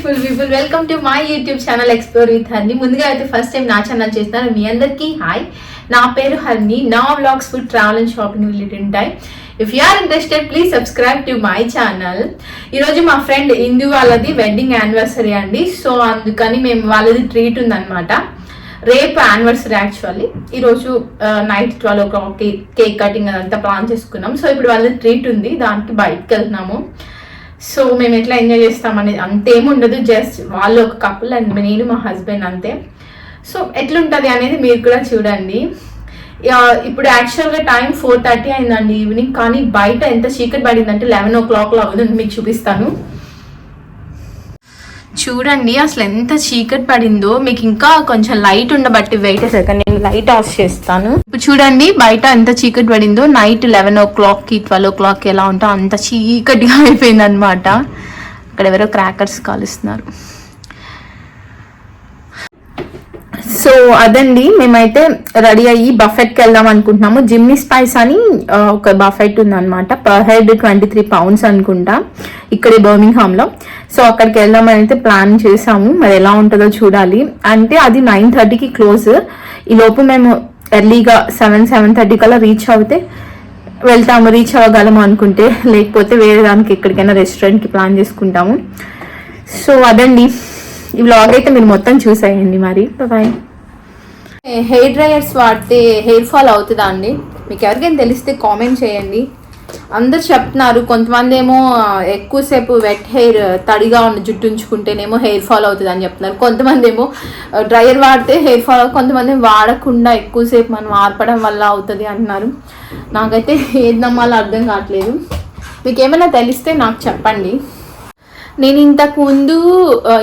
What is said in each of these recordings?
Beautiful people, welcome to my YouTube channel explore with Harni. ముందుగా అయితే first time నా channel చేస్తున్నాను. మీ అందరికీ హాయ్, నా పేరు హర్ని. నా vlogs food, travel and shopping related ఉంటాయి. If you are interested please subscribe to my channel. ఈరోజు మా ఫ్రెండ్ ఇందు వాళ్ళది వెడ్డింగ్ యానివర్సరీ అండి. సో అందుకని మేము వాళ్ళది ట్రీట్ ఉందన్నమాట. రేపు యానివర్సరీ యాక్చువల్లీ. ఈరోజు నైట్ 12 o'clock కేక్ కటింగ్ అదంతా ప్లాన్ చేసుకున్నాం. సో ఇప్పుడు వాళ్ళది ట్రీట్ ఉంది, దానికి బయటకు వెళ్తున్నాము. సో మేము ఎట్లా ఎంజాయ్ చేస్తామనేది అంతేముండదు, జస్ట్ వాళ్ళు ఒక కపుల్ అండ్ నేను మా హస్బెండ్ అంతే. సో ఎట్లుంటుంది అనేది మీరు కూడా చూడండి. ఇప్పుడు యాక్చువల్గా టైం 4:30 అయిందండి ఈవినింగ్, కానీ బయట ఎంత చీకటి పడిందంటే 11 o'clock అవుతుంది. మీకు చూపిస్తాను చూడండి అసలు ఎంత చీకటి పడిందో. మీకు ఇంకా కొంచెం లైట్ ఉండబట్టి వెయిట్ సెకండ్, నేను లైట్ ఆఫ్ చేస్తాను. ఇప్పుడు చూడండి బయట ఎంత చీకటి పడిందో. నైట్ 11 o'clock 12 o'clock ఎలా ఉంటో అంత చీకటిగా అయిపోయింది అనమాట. అక్కడ ఎవరో క్రాకర్స్ కాలుస్తున్నారు. సో అదండి, మేమైతే రెడీ అయ్యి బఫెట్కి వెళ్దాం అనుకుంటున్నాము. జిమ్నీ స్పైస్ అని ఒక బఫెట్ ఉందన్నమాట. పర్ హెడ్ 23 pounds అనుకుంటా, ఇక్కడ బర్మింగ్హామ్లో. సో అక్కడికి వెళ్దామని అయితే ప్లాన్ చేసాము. మరి ఎలా ఉంటుందో చూడాలి. అంటే అది 9:30కి క్లోజ్. ఈ లోపు మేము ఎర్లీగా 7:30 కల్లా రీచ్ అవ్వగలము అనుకుంటే, లేకపోతే వేరే దానికి ఎక్కడికైనా రెస్టారెంట్కి ప్లాన్ చేసుకుంటాము. సో అదండి, ఈ వ్లాగ్ అయితే మీరు మొత్తం చూసేయండి. మరి బాయ్. హెయిర్ డ్రైయర్స్ వాడితే హెయిర్ ఫాల్ అవుతుందా అండి? మీకు ఎవరికైనా తెలిస్తే కామెంట్ చేయండి. అందరు చెప్తున్నారు, కొంతమంది ఏమో ఎక్కువసేపు వెట్ హెయిర్ తడిగా ఉన్న జుట్టు ఉంచుకుంటేనేమో హెయిర్ ఫాల్ అవుతుంది అని చెప్తున్నారు. కొంతమంది ఏమో డ్రైయర్ వాడితే హెయిర్ ఫాల్, కొంతమంది వాడకుండా ఎక్కువసేపు మనం ఆర్పడం వల్ల అవుతుంది అంటున్నారు. నాకైతే ఏది నమ్మాలో అర్థం కావట్లేదు. మీకు ఏమైనా తెలిస్తే నాకు చెప్పండి. నేను ఇంతకు ముందు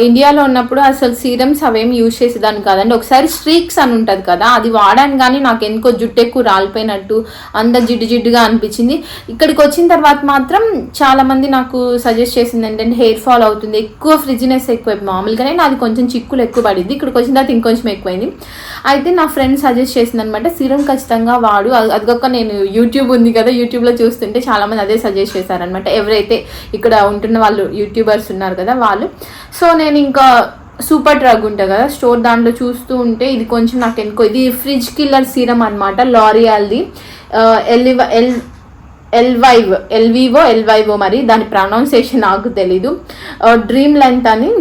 ఇండియాలో ఉన్నప్పుడు అసలు సీరమ్స్ అవేమి యూజ్ చేసేదాన్ని కాదండి. ఒకసారి స్ట్రీక్స్ అని ఉంటుంది కదా, అది వాడాను, కానీ నాకు ఎందుకో జుట్టు ఎక్కువ రాలిపోయినట్టు అంత జిడ్డుగా అనిపించింది. ఇక్కడికి వచ్చిన తర్వాత మాత్రం చాలామంది నాకు సజెస్ట్ చేసింది ఏంటంటే హెయిర్ ఫాల్ అవుతుంది, ఎక్కువ ఫ్రిడ్జినెస్ ఎక్కువైంది. మామూలుగానే నాది కొంచెం చిక్కులు ఎక్కువ పడింది, ఇక్కడికి వచ్చిన తర్వాత ఇంకొంచెం ఎక్కువైంది. అయితే నా ఫ్రెండ్ సజెస్ట్ చేసింది అనమాట, సీరం ఖచ్చితంగా వాడు. అదొక నేను యూట్యూబ్ ఉంది కదా, యూట్యూబ్లో చూస్తుంటే చాలామంది అదే సజెస్ట్ చేశారనమాట, ఎవరైతే ఇక్కడ ఉంటున్న వాళ్ళు యూట్యూబర్స్ ఉన్నారు కదా వాళ్ళు. సో నేను ఇంకా సూపర్ డ్రగ్ ఉంటుంది కదా స్టోర్, దాంట్లో చూస్తూ ఉంటే ఇది కొంచెం నాకు ఎందుకో, ఇది ఫ్రిడ్జ్ కిల్లర్ సీరం అనమాట, లారియాల్ది. ఎల్వివో మరి దాని ప్రొనౌన్సియేషన్ నాకు తెలీదు. డ్రీమ్ లెంత్ అని.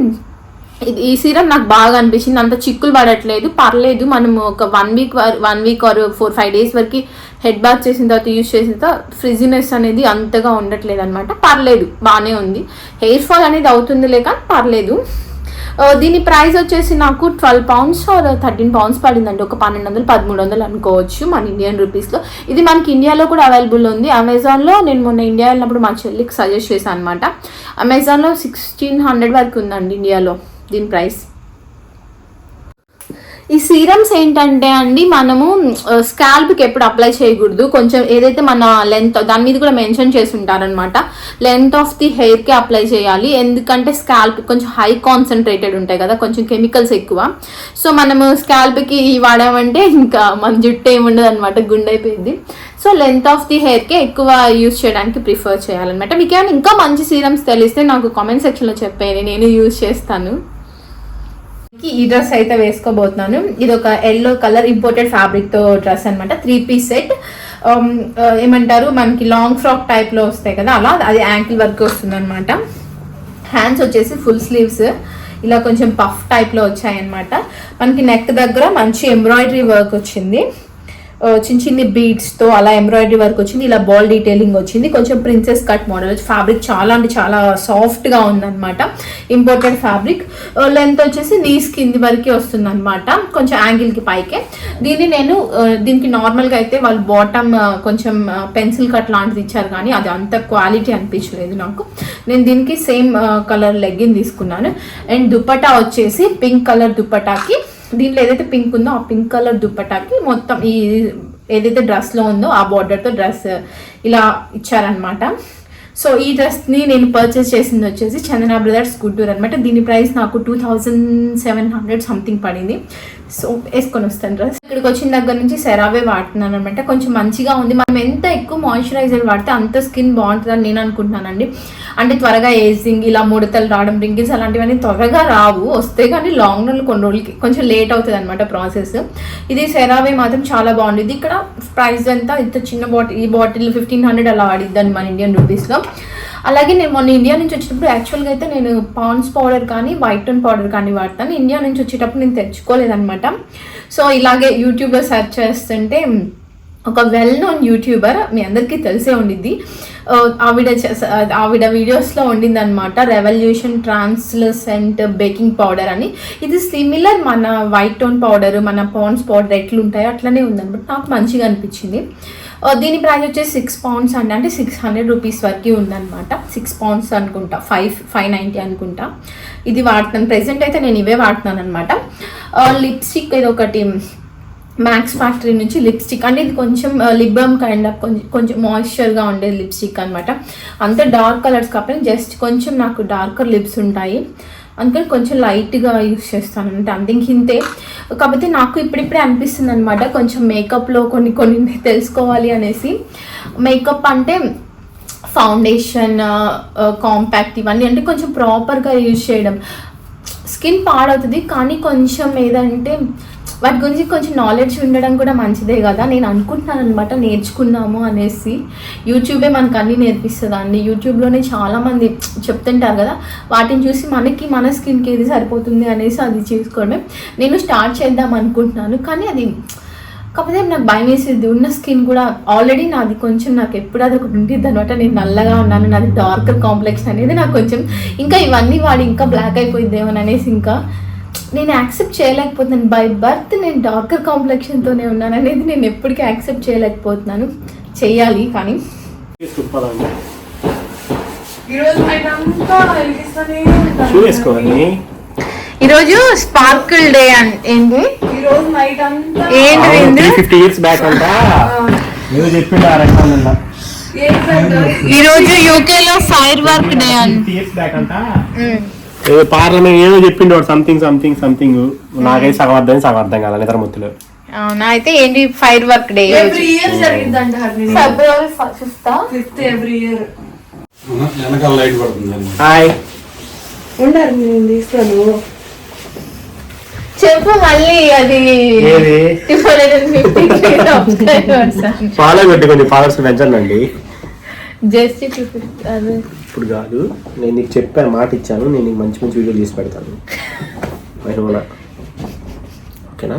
ఈ సీరం నాకు బాగా అనిపించింది. అంత చిక్కులు పడట్లేదు, పర్లేదు. మనం ఒక 1 week ఆర్ 4-5 days వరకు హెడ్ బాత్ చేసిన తర్వాత యూజ్ చేసిన తర్వాత ఫ్రిజినెస్ అనేది అంతగా ఉండట్లేదు అనమాట. పర్లేదు, బాగానే ఉంది. హెయిర్ ఫాల్ అనేది అవుతుంది లేక పర్లేదు. దీని ప్రైస్ వచ్చేసి నాకు 12 pounds ఆర్ 13 pounds పడిందండి. ఒక 1200-1300 అనుకోవచ్చు మన ఇండియన్ రూపీస్లో. ఇది మనకి ఇండియాలో కూడా అవైలబుల్ ఉంది. అమెజాన్లో నేను మొన్న ఇండియా వెళ్ళినప్పుడు మా చెల్లికి సజెస్ట్ చేశాను అనమాట. అమెజాన్లో 1600 వరకు ఉందండి ఇండియాలో దీని ప్రైస్. ఈ సీరమ్స్ ఏంటంటే అండి, మనము స్కాల్ప్కి ఎప్పుడు అప్లై చేయకూడదు. కొంచెం ఏదైతే మన లెంత్, దాని మీద కూడా మెన్షన్ చేసి ఉంటారనమాట, లెంత్ ఆఫ్ ది హెయిర్కి అప్లై చేయాలి. ఎందుకంటే స్కాల్ప్ కొంచెం హై కాన్సన్ట్రేటెడ్ ఉంటాయి కదా, కొంచెం కెమికల్స్ ఎక్కువ. సో మనము స్కాల్ప్కి వాడామంటే ఇంకా మన జుట్టు ఏముండదు అనమాట, గుండైపోయింది. సో లెంత్ ఆఫ్ ది హెయిర్కే ఎక్కువ యూజ్ చేయడానికి ప్రిఫర్ చేయాలన్నమాట. మీకు ఏమైనా ఇంకా మంచి సీరమ్స్ తెలిస్తే నాకు కామెంట్ సెక్షన్లో చెప్పేయండి, నేను యూజ్ చేస్తాను. ఈ డ్రెస్ అయితే వేసుకోబోతున్నాను. ఇది ఒక ఎల్లో కలర్ ఇంపోర్టెడ్ ఫ్యాబ్రిక్ తో డ్రెస్ అనమాట. 3-piece set. ఏమంటారు, మనకి లాంగ్ ఫ్రాక్ టైప్ లో వస్తాయి కదా, అలా అది యాంకిల్ వర్క్ వస్తుంది అనమాట. హ్యాండ్స్ వచ్చేసి ఫుల్ స్లీవ్స్, ఇలా కొంచెం పఫ్ టైప్ లో వచ్చాయన్నమాట. మనకి నెక్ దగ్గర మంచి ఎంబ్రాయిడరీ వర్క్ వచ్చింది, చిన్న బీడ్స్తో అలా ఎంబ్రాయిడరీ వర్క్ వచ్చింది. ఇలా బాల్ డీటెయిలింగ్ వచ్చింది, కొంచెం ప్రిన్సెస్ కట్ మోడల్. ఫ్యాబ్రిక్ చాలా అంటే చాలా సాఫ్ట్గా ఉందన్నమాట, ఇంపోర్టెడ్ ఫ్యాబ్రిక్. లెంత్ వచ్చేసి నీస్ కింది వరకు వస్తుంది అనమాట, కొంచెం యాంగిల్కి పైకే. దీనికి నార్మల్గా అయితే వాళ్ళు బాటమ్ కొంచెం పెన్సిల్ కట్ లాంటిది ఇచ్చారు, కానీ అది అంత క్వాలిటీ అనిపించలేదు నాకు. నేను దీనికి సేమ్ కలర్ లెగ్గిన్ తీసుకున్నాను. అండ్ దుపట్టా వచ్చేసి పింక్ కలర్ దుపట్టాకి, దీంట్లో ఏదైతే పింక్ ఉందో ఆ పింక్ కలర్ దుపట్టాకి మొత్తం ఈ ఏదైతే డ్రెస్లో ఉందో ఆ బార్డర్తో డ్రెస్ ఇలా ఇచ్చారనమాట. సో ఈ డ్రెస్ని నేను పర్చేస్ చేసింది వచ్చేసి చందన బ్రదర్స్ గుంటూరు అనమాట. దీని ప్రైస్ నాకు 2700 సంథింగ్ పడింది. సో వేసుకొని వస్తాను డ్రెస్. ఇక్కడికి వచ్చిన దగ్గర నుంచి సెరావే వాడుతున్నాను అనమాట. కొంచెం మంచిగా ఉంది. మనం ఎంత ఎక్కువ మాయిశ్చరైజర్ వాడితే అంత స్కిన్ బాగుంటుందని నేను అనుకుంటున్నానండి. అంటే త్వరగా ఏజింగ్, ఇలా ముడతలు రావడం, రింకిల్స్ అలాంటివన్నీ త్వరగా రావు, వస్తే కానీ లాంగ్ రన్ కొన్ని రోజులకి కొంచెం లేట్ అవుతుంది అనమాట ప్రాసెస్. ఇది సెరావే మాత్రం చాలా బాగుంటుంది. ఇక్కడ ప్రైస్ ఎంత, ఇంత చిన్న బాటిల్, ఈ బాటిల్ 1500 అలా పడిద్దండి మన ఇండియన్ రూపీస్లో. అలాగే నేను మొన్న ఇండియా నుంచి వచ్చేటప్పుడు యాక్చువల్గా అయితే నేను పాండ్స్ పౌడర్ కానీ వైట్ టోన్ పౌడర్ కానీ వాడతాను. ఇండియా నుంచి వచ్చేటప్పుడు నేను తెచ్చుకోలేదనమాట. సో ఇలాగే యూట్యూబ్లో సెర్చ్ చేస్తుంటే ఒక వెల్ నోన్ యూట్యూబర్, మీ అందరికీ తెలిసే ఉండిద్ది, ఆవిడ వీడియోస్లో ఉండిందనమాట, రెవల్యూషన్ ట్రాన్స్లసెంట్ బేకింగ్ పౌడర్ అని. ఇది సిమిలర్ మన వైట్ టోన్ పౌడర్, మన పాండ్స్ పౌడర్ ఎట్లుంటాయో అట్లనే ఉందనమాట. నాకు మంచిగా అనిపించింది. దీని ప్రైస్ వచ్చేసి 6 pounds అండి, అంటే 600 రూపీస్ వరకు ఉందన్నమాట. 6 pounds అనుకుంటా, 590 అనుకుంటా. ఇది వాడుతున్నాను ప్రెసెంట్ అయితే, నేను ఇవే వాడుతున్నాను అనమాట. లిప్స్టిక్ ఇది ఒకటి మ్యాక్స్ ఫ్యాక్టరీ నుంచి లిప్స్టిక్, అంటే ఇది కొంచెం లిప్ బామ్ కైండ్ ఆఫ్ కొంచెం మాయిశ్చర్గా ఉండే లిప్స్టిక్ అనమాట. అంత డార్క్ కలర్స్ కాకపోతే జస్ట్ కొంచెం నాకు డార్కర్ లిప్స్ ఉంటాయి, అందుకని కొంచెం లైట్గా యూస్ చేస్తాను అంటే అంతే, ఇంతే. కాకపోతే నాకు ఇప్పుడిప్పుడే అనిపిస్తుంది అనమాట కొంచెం మేకప్లో కొన్ని తెలుసుకోవాలి అనేసి. మేకప్ అంటే ఫౌండేషన్, కాంపాక్ట్ ఇవన్నీ అంటే కొంచెం ప్రాపర్గా యూజ్ చేయడం, స్కిన్ పాడవుతుంది కానీ కొంచెం ఏదంటే వాటి గురించి కొంచెం నాలెడ్జ్ ఉండడం కూడా మంచిదే కదా, నేను అనుకుంటున్నాను అనమాట, నేర్చుకుందాము అనేసి. యూట్యూబే మనకు అన్నీ నేర్పిస్తుంది అండి. యూట్యూబ్లోనే చాలామంది చెప్తుంటారు కదా, వాటిని చూసి మన స్కిన్కి ఏది సరిపోతుంది అనేసి అది చూసుకోవడమే. నేను స్టార్ట్ చేద్దాం అనుకుంటున్నాను, కానీ అది కాకపోతే నాకు భయం వేసేది, ఉన్న స్కిన్ కూడా ఆల్రెడీ నాది కొంచెం, నాకు ఎప్పుడు అది ఒకటి ఉంటుంది అనమాట. నేను నల్లగా ఉన్నాను, నాది డార్కర్ కాంప్లెక్షన్ అనేది నాకు కొంచెం, ఇంకా ఇవన్నీ వాడి ఇంకా బ్లాక్ అయిపోయిద్దేమో అనేసి ఇంకా నేను యాక్సెప్ట్ చేయలేకపోతున్నాను. బై బర్త్ నేను డార్కర్ కాంప్లెక్షన్తోనే ఉన్నాను అనేది నేను ఎప్పటికీ యాక్సెప్ట్ చేయలేకపోతున్నాను. చెయ్యాలి కానీ. ఈరోజు స్పార్కిల్ డే ఏంటి, ఏంటి 50 years బ్యాక్ అంట ఈరోజు యూకేలో ఫైర్ వర్క్ డే అంట. పార్లమెంట్ ఏదో చెప్పిండు సంథింగ్ నాకైతే సగం అర్థం కాల నిద్ర మొత్తులు. అవునా, అయితే ఏంటి ఫైర్ వర్క్ డే ఫిబ్రవరి 5th ఎవ్రీ ఇయర్. హాయ్ చెప్పు మళ్ళీ, అది ఫాలో కొట్టి కొంచెం ఫాలోవర్స్ పెంచండి. జస్ట్ ఇప్పుడు కాదు, నేను నీకు చెప్పాను, మాట ఇచ్చాను, నేను నీకు మంచి వీడియోలు తీసి పెడతాను మహిమనా, ఓకేనా?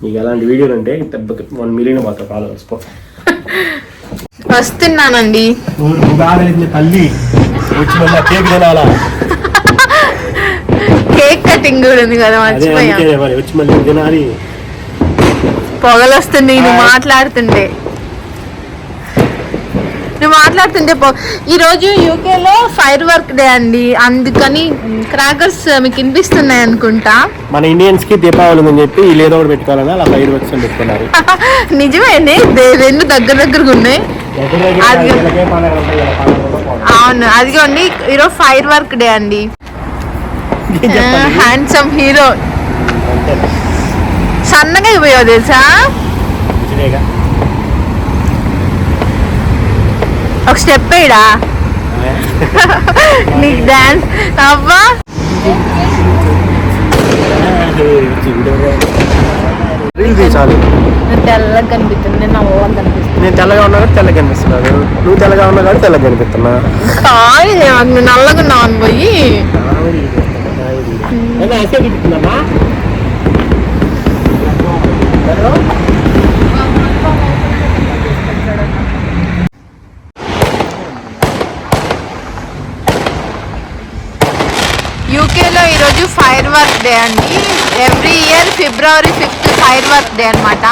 నీకు ఎలాంటి వీడియోలు అంటే 1 million పోతావు ఫాలోవర్స్. వస్తున్నానండి. తల్లి వచ్చి మళ్ళీ కేక్ తినాలా, కేక్ కటింగ్ కూడా ఉంది కదా, మర్చిపోయా. వచ్చి మళ్ళీ తినాలి. పొగలు వస్తుంది నువ్వు మాట్లాడుతుంటే ఈరోజు యూకేలో ఫైర్ వర్క్ డే అండి, అందుకని క్రాకర్స్ మీకు వినిపిస్తున్నాయి అనుకుంటా. మన ఇండియన్స్ కి దీపావళి అని చెప్పి ఏదో ఒకటి పెట్టుకోవాలని అలా ఫైర్ వర్క్స్ పెట్టుకున్నారు. నిజమేనే, రెండు దగ్గరగా ఉన్నాయి. అవును, అదిగోండి ఈరోజు ఫైర్ వర్క్ డే అండి. హ్యాండ్సమ్ హీరో, సన్నగా అయిపోయావు తెలుసా. ఒక స్టెప్ వేయడా నీకు డాన్స్ అవ్వా. తెల్లగా కనిపిస్తుంది, నేను నవ్వాలి కనిపిస్తుంది. నేను తెల్లగా ఉన్నా కాబట్టి తెల్లగా కనిపిస్తున్నాను, నువ్వు తెల్లగా ఉన్నా కాబట్టి తెల్లగా కనిపిస్తున్నా. నువ్వు నల్లగా ఉన్నావు అని పోయి యూకేలో ఈరోజు ఫైర్ వర్క్ డే అండి. Every year February 5th fire work day అనమాట.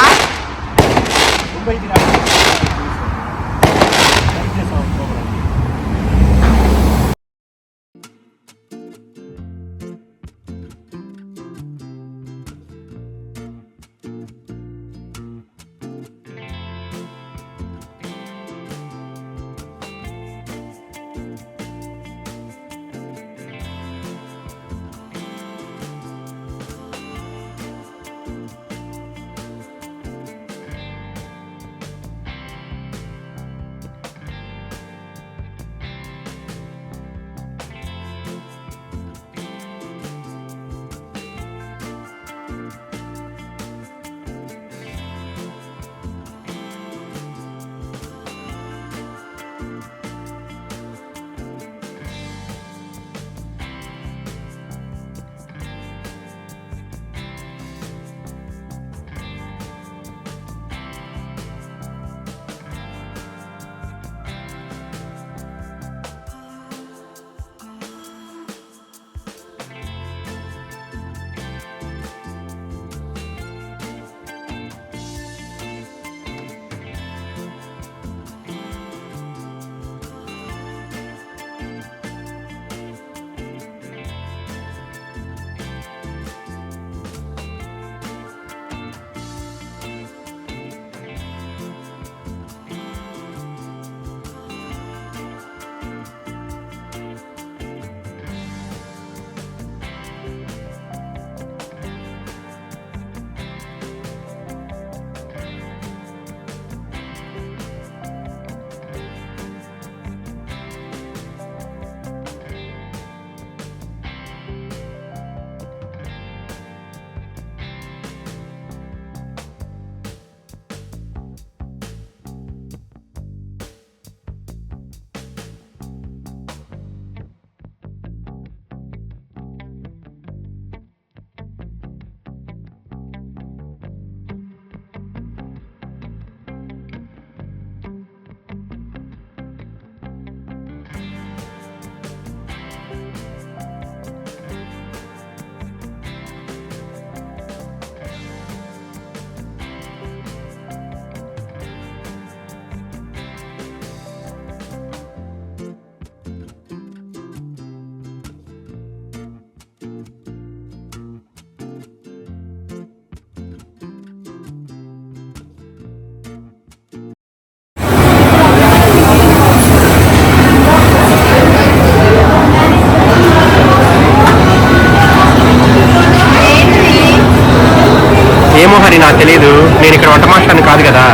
వంట మాస్టర్ని కాదు కదా.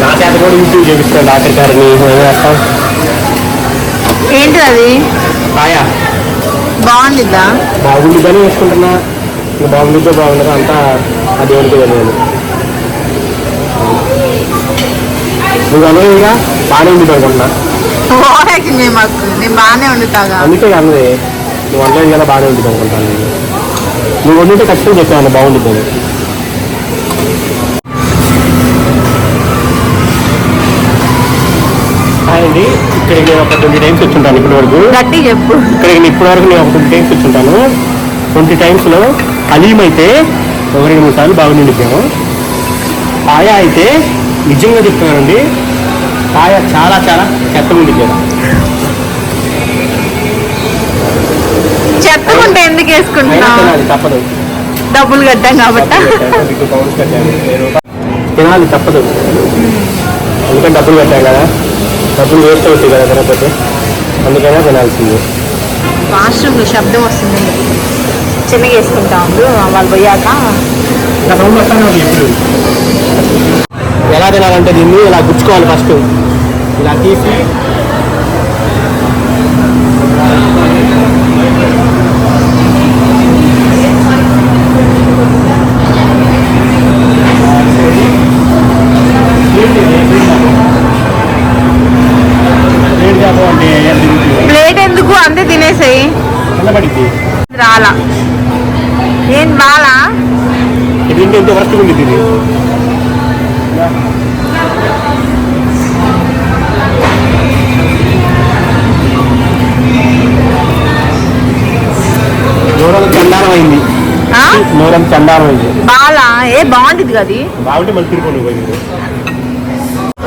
నా చేత కూడా యూట్యూబ్ చేపిస్తాను ఆఖరి గారిని. ఏం చేస్తాం? ఏంటి అది పాయా బాగుండిద్దా? బాగుండిద్దని వేసుకుంటున్నా. ఇంకా బాగుండిద్దో బాగుండదో అంతా ఆ దేవుడికి తెలియదు. నువ్వు అనుగా బాగానే ఉంది అనుకుంటున్నా. నేను బాగానే వండుతాగా. అందుకే అన్నది నువ్వు వండలేదు కదా బాగానే ఉంటుంది అనుకుంటాను. నువ్వు వండితే ఖచ్చితంగా చెప్పాను బాగుంటుంది అని. అండి ఇక్కడికి నేను ఒక 20 టైమ్స్ వచ్చుంటాను ఇప్పటి వరకు. గట్టి చెప్పు. ఇక్కడికి ఇప్పటి వరకు నేను ఒక 20 టైమ్స్ వచ్చుంటాను. 20 టైమ్స్లో హలీం అయితే 1-2 సార్లు బాగుండిద్దాము. పాయ అయితే నిజంగా చెప్తున్నానండి, పాయ చాలా చాలా చెత్తగా ఉండిద్దాము. చెత్తకుంటే ఎందుకు వేసుకుంటున్నావు? తప్పదు, డబ్బులు కట్టాం కాబట్టి. తినాలి తప్పదు, ఎందుకంటే డబ్బులు కట్టాం కదా, డబ్బులు వేస్ట్ అవుతాయి కదా తినకపోతే, అందుకైనా తినాల్సింది. వాష్రూమ్లో శబ్దం వస్తుంది, చిన్నగా వేసుకుంటా ఉండు వాళ్ళు పోయాక. ఎలా తినాలంటే దీన్ని ఇలా గుచ్చుకోవాలి. ఫస్ట్ ఇలా తీసి ప్లేట్ ఎందుకు అంతే తినేసాయి. రాలా ఏం బాలా ఇది ఎంత వరస్ట్ ఉంది ఇది. నోరంత చండాలం అయింది, నోరంత చండాలం అయింది. బాలా ఏ బాగుంటుంది కదా, బాగుంటే మళ్ళీ తిరుపతి పోయింది.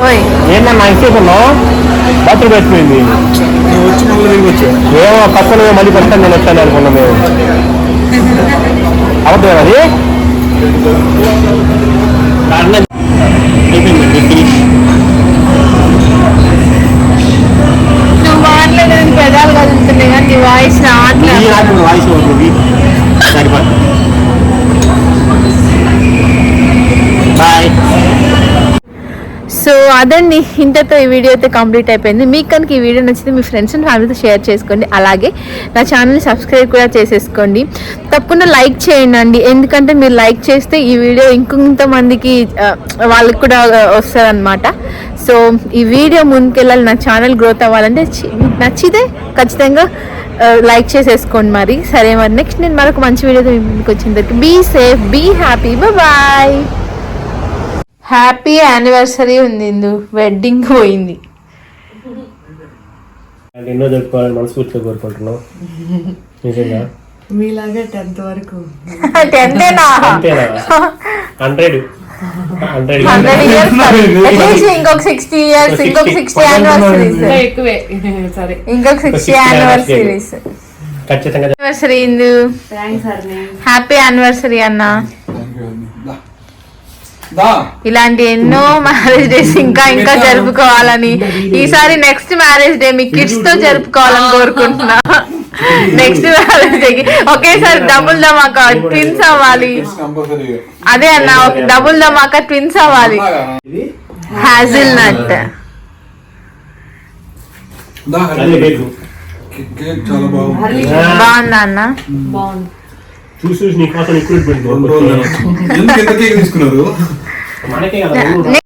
ఓయ్ ఏంటన్నా ఇచ్చేకున్నా బాత్రూమ్ పెట్టిపోయింది. ఏమో పక్కన మళ్ళీ పక్కన నేను వచ్చాను అనుకున్నాం మేము. అవుతుంది అది నువ్వు మాట్లాడేది పెదాలు కదులుతున్నాయి కానీ నీ వాయిస్ రావట్లేదు. వాయిస్ సరిపడ. బాయ్. సో అదండి, ఇంతతో ఈ వీడియో అయితే కంప్లీట్ అయిపోయింది. మీకు కనుక ఈ వీడియో నచ్చితే మీ ఫ్రెండ్స్ అండ్ ఫ్యామిలీతో షేర్ చేసుకోండి. అలాగే నా ఛానల్ని సబ్స్క్రైబ్ కూడా చేసేసుకోండి. తప్పకుండా లైక్ చేయండి, ఎందుకంటే మీరు లైక్ చేస్తే ఈ వీడియో ఇంకొంతమందికి వాళ్ళకి కూడా వస్తుంది అనమాట. సో ఈ వీడియో ముందుకెళ్ళాలి, నా ఛానల్ గ్రోత్ అవ్వాలంటే మీకు నచ్చితే ఖచ్చితంగా లైక్ చేసేసుకోండి. మరి సరే, మరి నెక్స్ట్ నేను మరొక మంచి వీడియోతో మీకు వచ్చిన be safe, be happy, bye. Happy anniversary ఉంది, వెడ్డింగ్ పోయింది. ఎన్నో జరుపుకోవాలని మనస్ఫూర్తిగా కోరుకుంటున్నాం. నిజంగా మీలాగే 10th వరకు 10th 100 years, ఇంకొక 60 years, ఇంకొక 60 anniversaries, ఎక్కువే. సరే, ఇంకొక 60 anniversaries. ఖచ్చితంగా యానివర్సరీ ఇందు, హ్యాపీ యానివర్సరీ అన్న. ఇలాంటి ఎన్నో మ్యారేజ్ డేస్ ఇంకా ఇంకా జరుపుకోవాలని, ఈసారి నెక్స్ట్ మ్యారేజ్ డే మీ కిడ్స్ తో జరుపుకోవాలని కోరుకుంటున్నా. నెక్స్ట్ మ్యారేజ్ డేకి ఒకేసారి డబుల్ ధమాకా ట్విన్స్ అవ్వాలి. అదే అన్న, డబుల్ ధమాకా ట్విన్స్ అవ్వాలి. హ్యాజిల్ నట్ బాగుందా అన్న? చూసి నీకోసం ఎక్కువ తీసుకున్నారు మనకే కదా